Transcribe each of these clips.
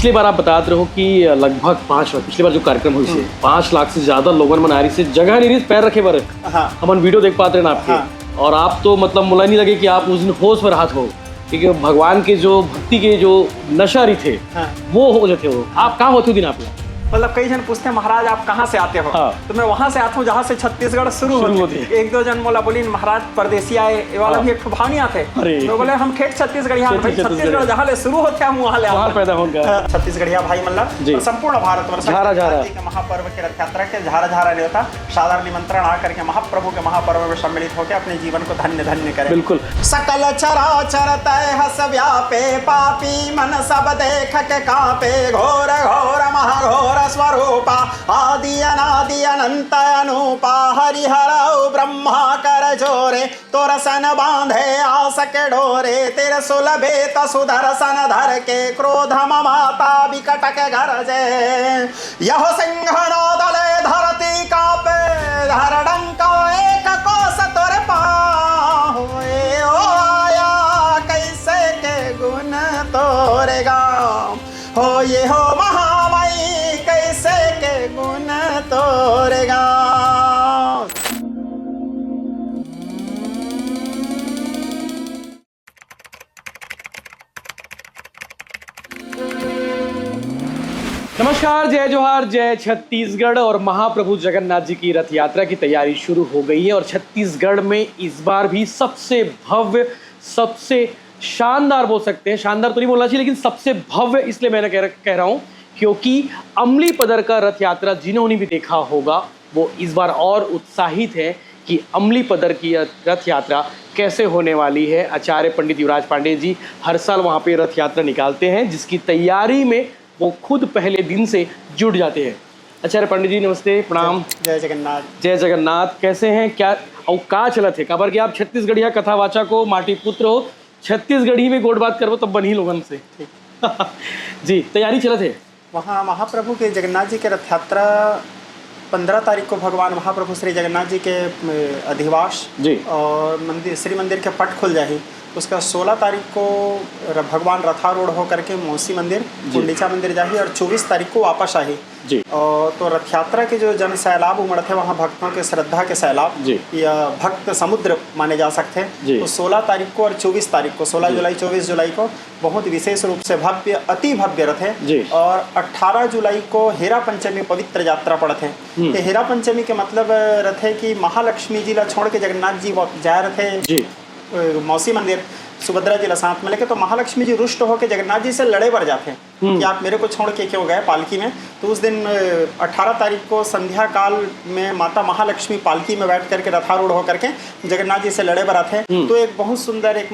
पिछली बार आप बता रहे हो कि लगभग 5 लाख, पिछली बार जो कार्यक्रम हुई से 5 लाख से ज्यादा लोगन मन आ रही से जगह नहीं रही पैर रखे बार। हाँ। हमन वीडियो देख पाते हैं ना आपके। हाँ। और आप तो मतलब मुला नहीं लगे कि आप उस दिन होश पर हाथ हो, क्योंकि भगवान के जो भक्ति के जो नशा रही थे। हाँ। वो हो जाते हो। आप कहाँ होते हो दिन आप? मतलब कई जन पूछते हैं महाराज आप कहाँ से आते हो? हाँ। तो मैं वहाँ से आता हूँ जहाँ से छत्तीसगढ़ शुरू होती है। एक दो जन मोला बोली महाराज परदेसी आए, ये वाला भी एक भाव नहीं आते। तो बोले हम ठेठ छत्तीसगढ़िया भाई, छत्तीसगढ़ जहाँ ले शुरू होते हम वहाँ ले पैदा हो गया। छत्तीसगढ़िया भाई मतलब संपूर्ण भारतवर्ष के महापर्व के रथ यात्रा के झारा झारा नहीं होता, साधारण निमंत्रण आकर के महाप्रभु के महापर्व में सम्मिलित होकर अपने जीवन को धन्य धन्य करें। बिल्कुल। सकल चराचर तय हस व्यापे, पापी मन सब देख के कांपे, घोर घोर महाघोर स्वरूपा, आदि अनादि अनंत अनुपा, हरिहरौ ब्रह्मा कर जोरे, तोर सन बांधे आस के डोरे, तेरे सुलभे सुदर्शन धर के, क्रोध माता विकट के गरजे, यह सिंह नोदले धरती कापे, धर डंक एक कोस तोर पाहोए, ओ आया कैसे के गुण तोरे गाम, हो ये हो महामयी कैसे के गुण तोरे गाम। नमस्कार, जय जोहार, जय छत्तीसगढ़। और महाप्रभु जगन्नाथ जी की रथ यात्रा की तैयारी शुरू हो गई है और छत्तीसगढ़ में इस बार भी सबसे भव्य, सबसे शानदार बोल सकते हैं, शानदार तो नहीं बोलना चाहिए लेकिन सबसे भव्य इसलिए मैंने कह रहा हूं क्योंकि अमली पदर का रथ यात्रा जिन्होंने भी देखा होगा वो इस बार और उत्साहित है कि अमली पदर की रथ यात्रा कैसे होने वाली है। आचार्य पंडित युवराज पांडे जी हर साल वहाँ पे रथ यात्रा निकालते हैं जिसकी तैयारी में वो खुद पहले दिन से जुट जाते हैं। आचार्य पंडित जी नमस्ते, प्रणाम। जय जगन्नाथ। जय जगन्नाथ। कैसे हैं, क्या और का चलत है? खबर कि आप छत्तीसगढ़िया कथावाचक हो, माटी पुत्र हो, छत्तीसगढ़ी में गोट बात करो तब बनी लोगन से। जी, तैयारी चलत है वहाँ महाप्रभु के जगन्नाथ जी के रथ यात्रा 15 तारीख को भगवान महाप्रभु श्री जगन्नाथ जी के अधिवास जी और मंदिर श्री मंदिर के पट खुल जाए। उसका 16 तारीख को भगवान रथारूढ़ होकर के मौसी मंदिर गुंडीचा मंदिर जाही और 24 तारीख को वापस आई जी। और तो रथ यात्रा के जो जन सैलाब उमड़ते हैं वहाँ भक्तों के श्रद्धा के सैलाब या भक्त समुद्र माने जा सकते हैं। तो 16 तारीख को और 24 तारीख को 16 जुलाई 24 जुलाई को बहुत विशेष रूप से भव्य अति भव्य रथ है। और 18 जुलाई को हेरा पंचमी पवित्र यात्रा पड़ते हैं। ये हेरा पंचमी के मतलब रथ है कि महालक्ष्मी जी ला छोड़ के जगन्नाथ जी जा रहे थे मौसी मंदिर सुभद्रा जी साथ में लेके, तो महालक्ष्मी जी रुष्ट होकर जगन्नाथ जी से लड़े बढ़ जाते हैं कि आप मेरे को छोड़ के क्यों गए पालकी में। तो उस दिन 18 तारीख को संध्या काल में माता महालक्ष्मी पालकी में बैठ करके रथारूढ़ होकर के जगन्नाथ जी से लड़े बढ़ाते हैं। तो एक बहुत सुंदर एक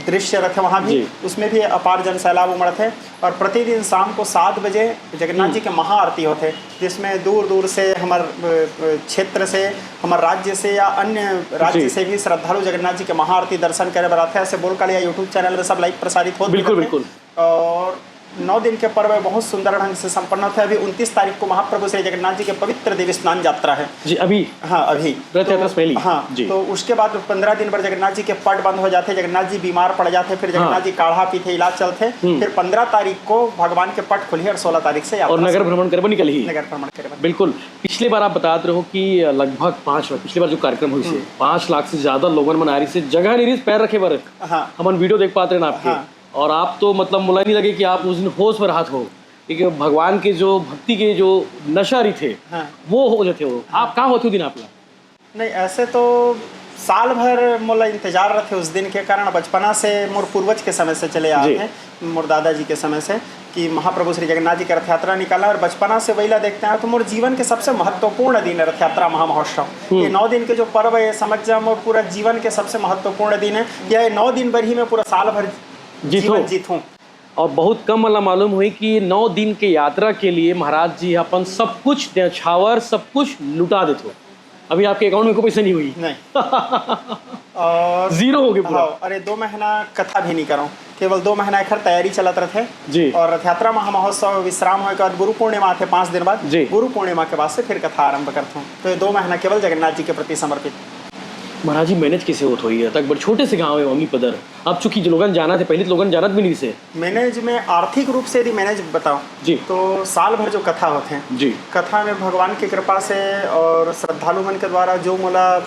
दृश्य रथ है वहाँ भी, उसमें भी अपार जन सैलाब उमड़ते हैं। और प्रतिदिन शाम को 7 बजे जगन्नाथ जी के महाआरती होते हैं जिसमें दूर दूर से हमारे क्षेत्र से, हमारे राज्य से या अन्य राज्य से भी श्रद्धालु जगन्नाथ जी के महाआरती दर्शन करे बढ़ाते हैं। ऐसे बोल कालिया यूट्यूब चैनल में सब लाइव प्रसारित होते हैं। बिल्कुल। और 9 दिन के पर्व बहुत सुंदर ढंग से संपन्न होता है। अभी 29 तारीख को महाप्रभु श्री जगन्नाथ जी के पवित्र देवी स्नान यात्रा है जी। अभी हाँ अभी रथ यात्रा से पहले हाँ जी। तो उसके बाद 15 दिन पर जगन्नाथ जी के पट बंद हो जाते हैं, जगन्नाथ जी बीमार पड़ जाते हैं, फिर जगन्नाथ जी काढ़ा पीते इलाज चलते। फिर 15 तारीख को भगवान के पट खुली और 16 तारीख से और नगर भ्रमण कर निकल ही नगर भ्रमण कर। बिल्कुल। पिछली बार आप बता रहे हो कि लगभग 5 लाख, पिछली बार जो कार्यक्रम हुई से 5 लाख से ज्यादा लोगन मन आ रही से जगह नहीं रही पैर रखे बार। हाँ। हमन वीडियो देख पाते हैं ना आपके। और आप तो मतलब मुला नहीं लगे कि आप उस दिन होश पर हाथ हो, क्योंकि भगवान के जो भक्ति के जो नशा रही थे। हाँ। वो हो जाते हो। आप कहाँ होते हो दिन आप? नहीं ऐसे तो साल भर मोला इंतजार रखे उस दिन के कारण, बचपना से मोर पूर्वज के समय से चले आए हैं, मोर दादाजी के समय से कि महाप्रभु श्री जगन्नाथ जी का रथ यात्रा निकाला और बचपना से वहीला देखते हैं। तो मोर जीवन के सबसे महत्वपूर्ण दिन है रथ यात्रा महामहोत्सव। ये 9 दिन के जो पर्व है समझ जा मोर पूरा जीवन के सबसे महत्वपूर्ण दिन है। यह 9 दिन भर ही मैं पूरा साल भर जीतूं। और बहुत कम वाला मालूम हुई कि 9 दिन के यात्रा के लिए महाराज जी अपन सब कुछ न्यौछावर सब कुछ लुटा देते हो। अभी आपके अकाउंट में कोई पैसा नहीं हुई? नहीं। और जीरो हो गए पूरा। अरे 2 महीना कथा भी नहीं करो, केवल 2 महीना एक तैयारी चलत रहे जी। और रथ यात्रा महामहोत्सव विश्राम होने के बाद गुरु पूर्णिमा थे 5 दिन बाद जी। गुरु पूर्णिमा के बाद से फिर कथा आरंभ करता हूँ। तो 2 महीना केवल जगन्नाथ जी के प्रति समर्पित। महाराज जी मैनेज कैसे होत होई है तक बड़ छोटे से गांव है अमली पदर। अब चूंकि जो लोगन जाना थे पहले तो लोगन जानत भी नहीं से मैनेज में आर्थिक रूप से यदि मैनेज बताओ जी तो साल भर जो कथा होते हैं जी कथा में भगवान की कृपा से और श्रद्धालु मन के द्वारा जो मोला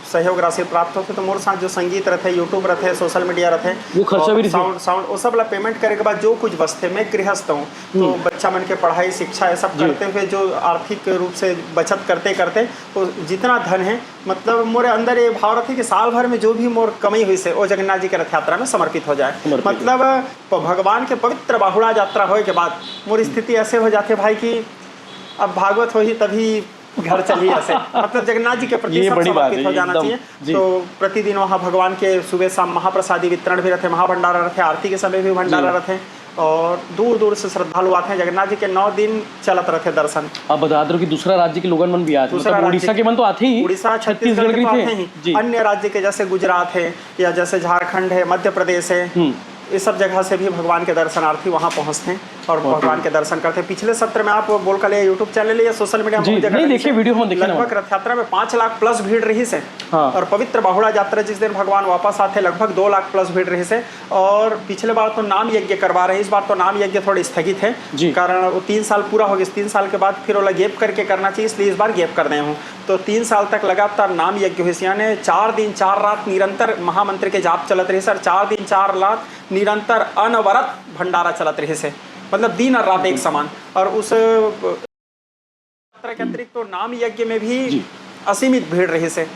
सहयोग राशि प्राप्त होते तो मोर साथ जो संगीत रहते यूट्यूब रहते सोशल मीडिया रहते वो खर्चा भी साउंड वो सब ला पेमेंट करे के बाद जो कुछ बचते मैं गृहस्थ हूँ तो बच्चा मन के पढ़ाई शिक्षा ये सब करते हुए जो आर्थिक रूप से बचत करते करते तो जितना धन है मतलब मोरे अंदर ये भाव रहती कि साल भर में जो भी मोर कमाई हुई से वो जगन्नाथ जी के रथ यात्रा में समर्पित हो जाए। मतलब भगवान के पवित्र बाहुड़ा यात्रा होने के बाद मोर स्थिति ऐसे हो जाते भाई कि अब भागवत हो ही तभी घर चलिए ऐसे मतलब जगन्नाथ जी के प्रति सब समर्पित हो जाना चाहिए। तो प्रतिदिन वहाँ भगवान के सुबह शाम महाप्रसादी वितरण भी रहते, महाभंडारा रहते, आरती के समय भी भंडारा रहते और दूर दूर से श्रद्धालु आते हैं। जगन्नाथ जी के 9 दिन चलत रहते दर्शन। अब बता दो कि दूसरा राज्य के लोगन मन भी आते हैं, मतलब उड़ीसा के मन तो आते ही, उड़ीसा छत्तीसगढ़ के तो आते ही, अन्य राज्य के जैसे गुजरात है या जैसे झारखंड है, मध्य प्रदेश है, इस सब जगह से भी भगवान के दर्शनार्थी वहाँ पहुँचते हैं और भगवान के दर्शन करते हैं। पिछले सत्र में आप बोल कर यूट्यूब चैनल या सोशल मीडिया में देखिए वीडियो में लगभग रथ यात्रा में 5 लाख प्लस भीड़ रही से और पवित्र बाहुड़ा यात्रा जिस दिन भगवान वापस आते लगभग 2 लाख प्लस भीड़ रही से। और पिछले बार तो नाम यज्ञ करवा रहे हैं, इस बार तो नाम यज्ञ थोड़ी स्थगित है कारण वो 3 साल पूरा हो गया। 3 साल के बाद फिर वो गैप करके करना चाहिए, इसलिए इस बार गैप कर रहे हूँ। तो 3 साल तक लगातार नाम यज्ञ हुई, यानी 4 दिन 4 रात निरंतर महामंत्र के जाप चलत रहे सर। 4 दिन 4 रात निरंतर अनवरत भंडारा चलत रहे से, मतलब दिन और रात एक समान। और उस यात्रा के अतिरिक्त तो नाम यज्ञ में भी असीमित भीड़ रही से।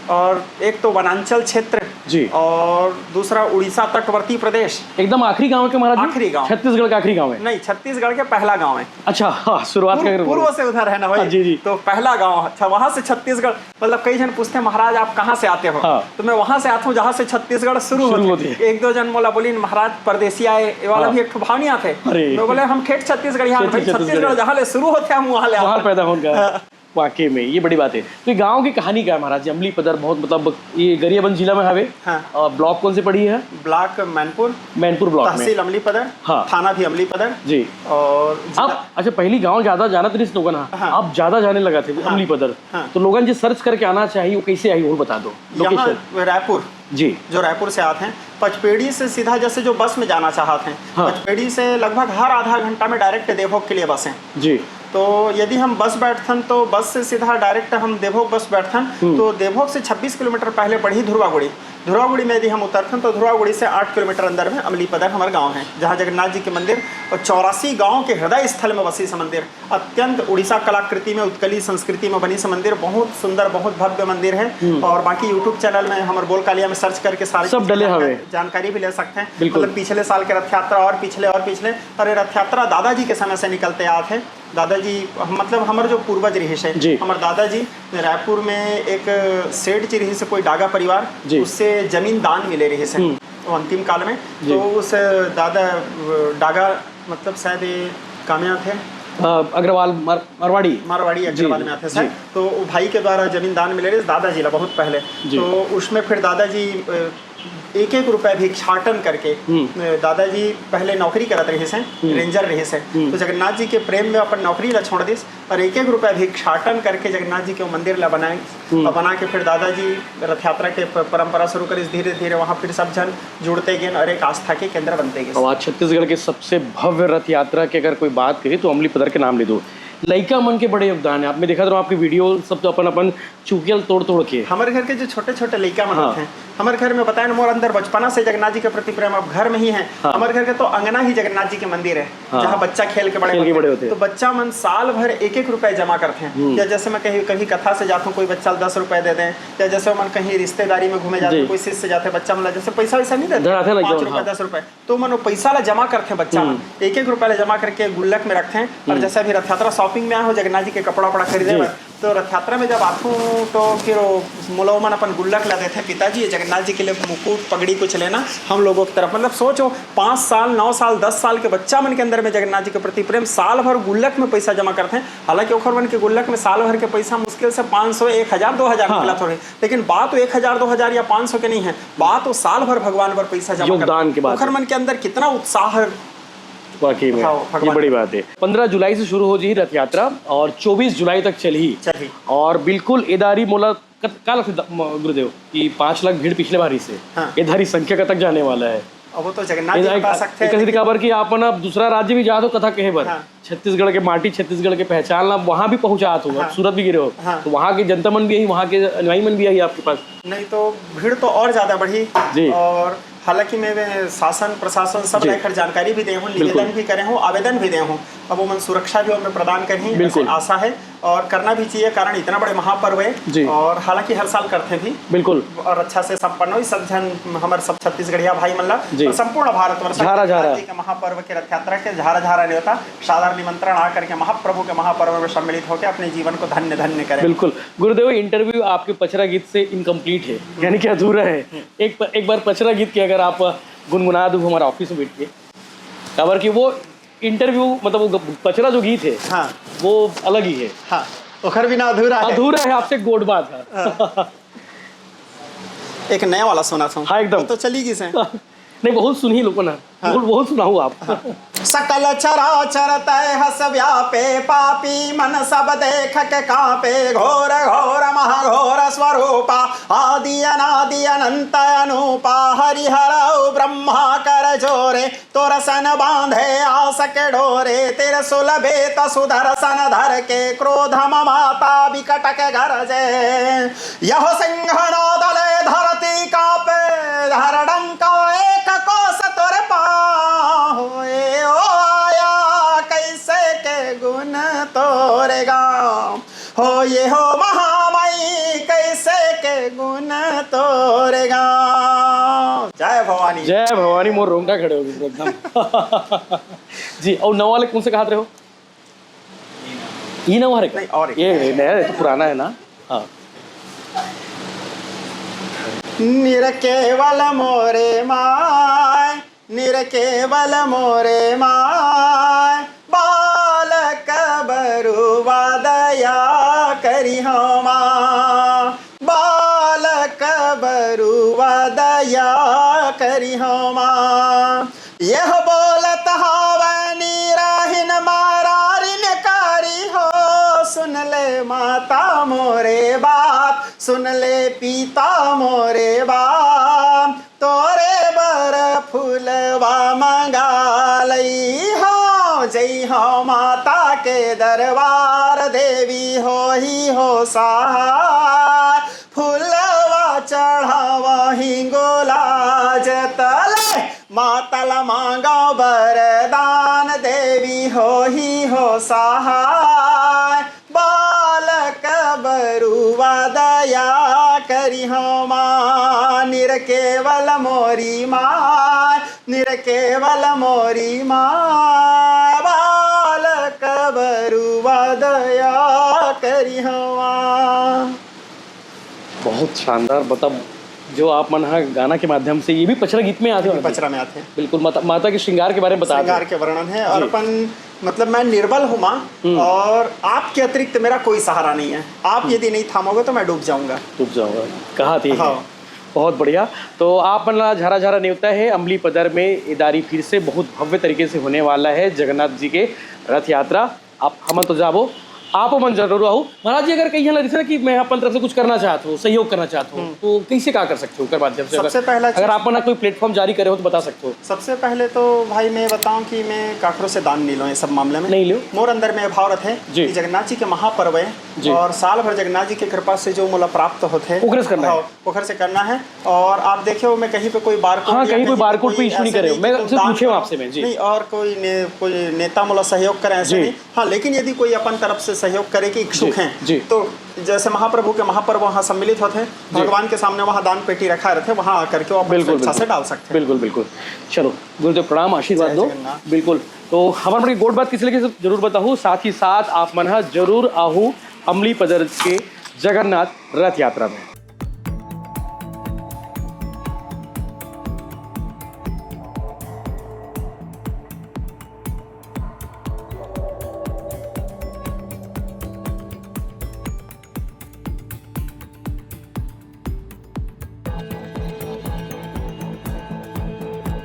और एक तो वनांचल क्षेत्र जी और दूसरा उड़ीसा तटवर्ती प्रदेश, एकदम आखिरी गांव के महाराज, आखिरी गांव छत्तीसगढ़ का आखिरी गांव है। नहीं, छत्तीसगढ़ के पहला गांव है। अच्छा हाँ, शुरुआत का पूर्व से उधर है ना भाई। जी जी। तो पहला गांव, अच्छा वहां से छत्तीसगढ़, मतलब कई जन पूछते हैं महाराज आप कहाँ से आते हो। तो मैं वहां से आता हूँ जहाँ से छत्तीसगढ़ शुरू होती है। 1-2 जन बोला बोली महाराज परदेसी आए वाला भी एक भाव नहीं आते, मैं बोले हम ठेठ छत्तीसगढ़ यहाँ छत्तीसगढ़ जहाँ शुरू होते हैं हम वहाँ पैदा होगा। वाकई में ये बड़ी बात है। तो गांव की कहानी क्या है महाराज जी? अमली पदर बहुत मतलब ये गरियाबंद जिला में हवे। और ब्लॉक कौन से पड़ी है? ब्लॉक मैनपुर ब्लॉक, तहसील अमली पदर, थाना भी अमली पदर जी। और अब अच्छा पहली गांव ज्यादा जानत नहीं लोगन, अब ज्यादा जाने लगा थे अमली पदर। तो लोगन जो सर्च करके आना चाहिए वो कैसे आई वो बता दो। रायपुर जी, जो रायपुर से आते हैं पचपेड़ी से सीधा जैसे जो बस में जाना चाहते हैं, पचपेड़ी से लगभग हर आधा घंटा में डायरेक्ट देवभोग के लिए बस है जी। तो यदि हम बस बैठथन तो बस से सीधा डायरेक्ट हम देवभोग बस बैठथन तो देवभोग से 26 किलोमीटर पहले पड़ी धुरवागुड़ी में यदि हम उतरथन तो धुरवागुड़ी से 8 किलोमीटर अंदर में अमली पदर हमारा गांव है, जहां जगन्नाथ जी के मंदिर और 84 गांव के हृदय स्थल में बसी से मंदिर, अत्यंत उड़ीसा कलाकृति में उत्कली संस्कृति में बनी से मंदिर, बहुत सुंदर बहुत भव्य मंदिर है। और बाकी यूट्यूब चैनल में हमारे बोल कालिया में सर्च करके सारी सब डले हुए जानकारी भी ले सकते हैं। मतलब पिछले साल के रथ यात्रा और पिछले अरे रथ यात्रा दादाजी के समय से निकलते आते हैं। दादाजी मतलब हमारे जो पूर्वज रही है, हमारे दादाजी रायपुर में एक सेठ जी रही से कोई डागा परिवार, उससे जमीन दान मिले रही से अंतिम काल में। तो उस दादा डागा मतलब शायद कामयाब थे अग्रवाल मारवाड़ी अग्रवाल में आते सर। तो भाई के द्वारा जमीन दान मिले रहे दादाजी ला बहुत पहले। तो उसमें फिर दादाजी 1-1 रुपए भिक्षाटन करके दादाजी पहले नौकरी करत रहे से, रेंजर रहे से। तो जगन्नाथ जी के प्रेम में अपन नौकरी ला छोड़ दिस और 1-1 रुपए भिक्षाटन करके जगन्नाथ जी के मंदिर ला बनाए और बना के फिर दादाजी रथ यात्रा के परंपरा शुरू करी। धीरे धीरे वहाँ फिर सब जन जुड़ते गए और एक आस्था के केंद्र बनते गए। आज छत्तीसगढ़ के सबसे भव्य रथ यात्रा की अगर कोई बात करे तो अमली पदर के नाम ले दो। लइका मन के बड़े योगदान है, आप में देखा तो आपके वीडियो सब तो अपन चुकियल तोड़ के हमारे घर के जो छोटे लइका मन होते हैं, हमारे घर में बताया मोर अंदर बचपना से जगन्नाथ जी के प्रति प्रेम अब घर में ही है। हमारे घर के तो अंगना ही जगन्नाथ जी के मंदिर है, जहाँ बच्चा खेल के बड़े होते हैं। तो बच्चा मन साल भर 1-1 रुपए जमा करते हैं। या जैसे मैं कहीं कथा से जाता हूँ, कोई बच्चा 10 रुपए दे दें, या जैसे मन कहीं रिश्तेदारी में घूमे जाते हैं, कोई शिष्य जाते बच्चा मन जैसे पैसा वैसा नहीं देते 5 रुपए 10 रुपए, तो मन पैसा ला जमा करते हैं। बच्चा मन 1-1 रुपए जमा करके गुल्लक में रखते हैं। और जैसे अभी रथ यात्रा शॉपिंग में आए हो जगन्नाथ के कपड़ा खरीदे, तो रथ यात्रा में जब आते हूँ तो फिर मुलौमन अपन गुल्लक ला देते हैं, पिताजी जगन्नाथ जी के लिए मुकुट पगड़ी कुछ लेना हम लोगों की तरफ। मतलब सोचो 5 साल 9 साल 10 साल के बच्चा मन के अंदर में जगन्नाथ जी के प्रति प्रेम, साल भर गुल्लक में पैसा जमा करते हैं। हालांकि ओखर मन के गुल्लक में साल भर के पैसा मुश्किल से 500 1000 2000 मिला थोड़े, लेकिन बात तो 1000 2000 या 500 के नहीं है, बात तो साल भर भगवान पर पैसा जमा करते हैं। ओखर मन के अंदर कितना उत्साह वाकई में हाँ, ये भगवान। बड़ी बात है। 15 जुलाई से शुरू हो जी रथ यात्रा और 24 जुलाई तक चली और बिल्कुल एदारी मोला का लगता गुरुदेव कि 5 लाख भीड़ पिछले बारी से हाँ। एदारी संख्या का तक जाने वाला है। अब वो तो जगन्नाथ जी बता सकते हैं, एक खबर कि आपन अब दूसरा राज्य भी जा दो कथा कहे बर हाँ। छत्तीसगढ़ के माटी छत्तीसगढ़ के पहचान ला वहाँ भी पहुँचात हो हाँ। सूरत भी गिरे हो हाँ। तो वहाँ के जनता मन भी आई, वहाँ के अनुयायी मन भी आई आपके पास। नहीं तो भीड़ तो और ज्यादा बढ़ी जी। और हालांकि मैं शासन प्रशासन सब जी। लेकर जानकारी भी दे हूँ, बिल्कुल। निवेदन भी करे हूँ, आवेदन भी दे हूँ। अब उमन सुरक्षा भी हमें प्रदान करें बिल्कुल। ऐसी आशा है और करना भी चाहिए, कारण इतना बड़े महापर्व जी। है और हालांकि हर साल करते भी बिल्कुल और अच्छा से संपन्न हो सब जन हमारे सब छत्तीसगढ़िया भाई मन ला जी। और संपूर्ण भारतवर्ष झारा झारा। के महापर्व के रथ यात्रा के झारा झारा नहीं होता साधारण निमंत्रण आकर के महाप्रभु के महापर्व में सम्मिलित होकर अपने जीवन को धन्य धन्य करें। बिल्कुल गुरुदेव, इंटरव्यू आपके पचरा गीत से इनकम्प्लीट है, यानी कि अधूरा है। एक बार पचरा गीत की अगर आप गुनगुना दो हमारे ऑफिस में बैठ के, खबर कि वो इंटरव्यू मतलब वो पचरा जो गीत है हाँ वो अलग ही है। हाँ ओखर बिना अधूरा है आपसे गोड बात है। एक नया वाला सुना था। हाँ, एकदम। वो तो चली से नहीं बहुत सुनी लोगों ने। हाँ। बहुत सुना हूँ आप। सकल चराचर तय हस व्यापे पापी मन सब देख के कांपे घोर घोर महाघोर स्वरूपा आदि अनादि अनंत अनुपा हरिहर ब्रह्मा कर जोरे तोर सन बांधे आस के डोरे तेरे सुलभे सुदर्शन धर के क्रोध माता विकट के गरजे यह सिंह नादले धरती कांपे धर डंका एक कोस तोर पाहोए ओ आया कैसे के गुण तोरे गाँव हो ये हो महामाई कैसे के गुण तोरे गाँव। जय भवानी। जय भवानी, मोर रोंगटा खड़े हो गए एकदम। जी, और नवा वाले कौन से कहा रहे हो? ये नवा है नहीं, और एक। ये नया तो पुराना है ना। हाँ निरकेवल मोरे माय निरकेवल मोरे माय बालक बरुवा दया करी हो माँ बालक बरुवा दया करी हो माँ यह बोलत हवनी राहिन मारारिन कारी हो सुन ले माता मोरे बात सुन ले पिता मोरे बाप तोरे बर फूलवा मंगा लई हो जय हो माता के दरबार देवी हो ही हो सहाय फूलवा चढ़ावा हिंगोला जतले मातल मांगा वरदान देवी हो ही हो सहाय बालक बरुवा दया करी हो माँ निरकेवल मोरी माँ निरकेवल मोरी माँ बालक बरुवा दया करी हो माँ। बहुत शानदार। मतलब जो आप मन हाँ गाना के माध्यम से ये भी पचरा गीत में आते हैं। पचरा में आते हैं बिल्कुल। माता के श्रृंगार के बारे में बता श्रृंगार के वर्णन है और अपन मतलब मैं निर्बल हूँ माँ और आपके अतिरिक्त मेरा कोई सहारा नहीं है। आप यदि नहीं थामोगे तो मैं डूब जाऊंगा। डूब जाऊंगा कहा थी। हाँ। बहुत बढ़िया। तो आप मन झारा झारा न्योता है अमली पदर में एदारी फिर से बहुत भव्य तरीके से होने वाला है जगन्नाथ जी के रथ यात्रा। आप हम तो जाबो आप मन जरूर आओ महाराज जी। अगर कहीं ना कि मैं अपन तरफ से कुछ करना चाहता हूँ सहयोग करना चाहता हूँ तो कैसे क्या कर सकते हो माध्यम से? सबसे पहला अगर आप कोई प्लेटफॉर्म जारी करे हो तो बता सकते हो। सबसे पहले तो भाई मैं बताऊं कि मैं काकरों से दान नहीं लो ये सब मामले में नहीं लो। मोर अंदर में भाव रखे जी। कि जगन्नाथ जी के महापर्व है और साल भर जगन्नाथ जी की कृपा से जो मोला प्राप्त होते हैं ओखर से करना है। ओखर से करना है। और आप देखियो मैं कहीं पे कोई बारकोड हाँ, कहीं कोई बारकोड पे इशू नहीं करे। मैं सिर्फ पूछे हूं आपसे मैं। जी। नहीं और कोई नेता मोला सहयोग करे ऐसे नहीं। हाँ लेकिन यदि कोई अपन तरफ से सहयोग करे कि इच्छुक हैं तो जैसे महाप्रभु के महापर्व वहाँ सम्मिलित होते हैं भगवान के सामने वहाँ दान पेटी रखा रहते वहाँ आकर के आप अच्छा से डाल सकते हैं। बिल्कुल बिल्कुल। चलो गुरुदेव प्रणाम, आशीर्वाद दो। बिल्कुल। तो हमारे बड़ी गोड बात किसी लगे जरूर बताऊँ, साथ ही साथ आप मन जरूर आहू अमली पदर के जगन्नाथ रथ यात्रा में।